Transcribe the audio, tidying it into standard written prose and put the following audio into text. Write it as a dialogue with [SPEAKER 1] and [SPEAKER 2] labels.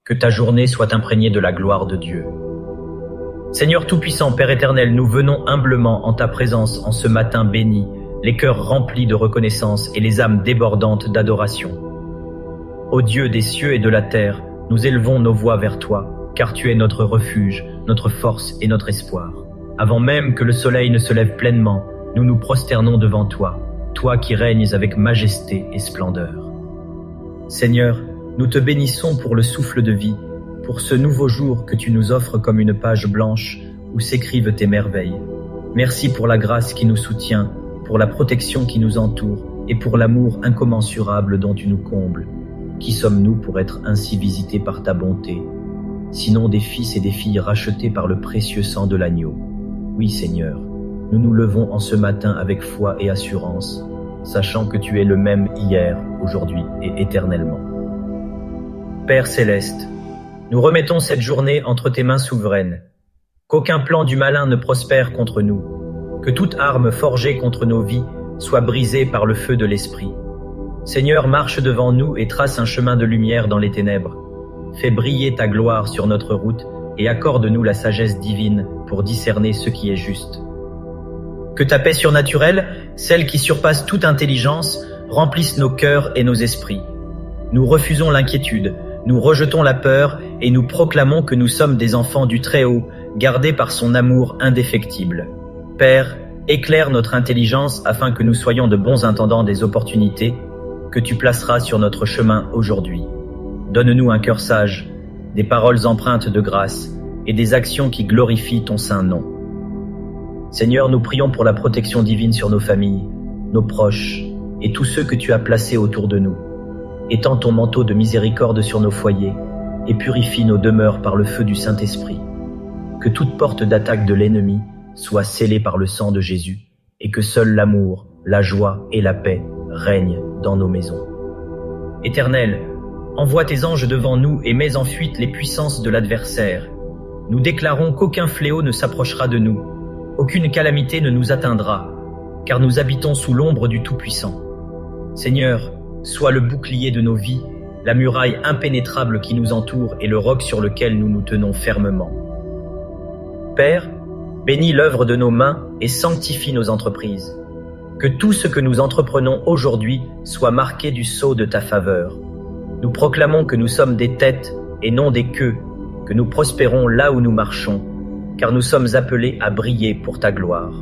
[SPEAKER 1] Que ta journée soit imprégnée de la gloire de Dieu. Seigneur Tout-Puissant, Père éternel, nous venons humblement en ta présence en ce matin béni, les cœurs remplis de reconnaissance et les âmes débordantes d'adoration. Ô Dieu des cieux et de la terre, nous élevons nos voix vers toi, car tu es notre refuge, notre force et notre espoir. Avant même que le soleil ne se lève pleinement, nous nous prosternons devant toi, toi qui règnes avec majesté et splendeur. Seigneur, nous te bénissons pour le souffle de vie, pour ce nouveau jour que tu nous offres comme une page blanche où s'écrivent tes merveilles. Merci pour la grâce qui nous soutient, pour la protection qui nous entoure et pour l'amour incommensurable dont tu nous combles. Qui sommes-nous pour être ainsi visités par ta bonté, sinon des fils et des filles rachetés par le précieux sang de l'agneau? Oui, Seigneur, nous nous levons en ce matin avec foi et assurance, sachant que tu es le même hier, aujourd'hui et éternellement. Père céleste, nous remettons cette journée entre tes mains souveraines. Qu'aucun plan du malin ne prospère contre nous, que toute arme forgée contre nos vies soit brisée par le feu de l'Esprit. Seigneur, marche devant nous et trace un chemin de lumière dans les ténèbres. Fais briller ta gloire sur notre route et accorde-nous la sagesse divine pour discerner ce qui est juste. Que ta paix surnaturelle, celle qui surpasse toute intelligence, remplisse nos cœurs et nos esprits. Nous refusons l'inquiétude, nous rejetons la peur et nous proclamons que nous sommes des enfants du Très-Haut, gardés par son amour indéfectible. Père, éclaire notre intelligence afin que nous soyons de bons intendants des opportunités que tu placeras sur notre chemin aujourd'hui. Donne-nous un cœur sage, des paroles empreintes de grâce et des actions qui glorifient ton saint nom. Seigneur, nous prions pour la protection divine sur nos familles, nos proches et tous ceux que tu as placés autour de nous. Étends ton manteau de miséricorde sur nos foyers et purifie nos demeures par le feu du Saint-Esprit. Que toute porte d'attaque de l'ennemi soit scellée par le sang de Jésus et que seul l'amour, la joie et la paix règnent dans nos maisons. Éternel, envoie tes anges devant nous et mets en fuite les puissances de l'adversaire. Nous déclarons qu'aucun fléau ne s'approchera de nous, aucune calamité ne nous atteindra, car nous habitons sous l'ombre du Tout-Puissant. Seigneur, sois le bouclier de nos vies, la muraille impénétrable qui nous entoure et le roc sur lequel nous nous tenons fermement. Père, bénis l'œuvre de nos mains et sanctifie nos entreprises. Que tout ce que nous entreprenons aujourd'hui soit marqué du sceau de ta faveur. Nous proclamons que nous sommes des têtes et non des queues, que nous prospérons là où nous marchons, car nous sommes appelés à briller pour ta gloire.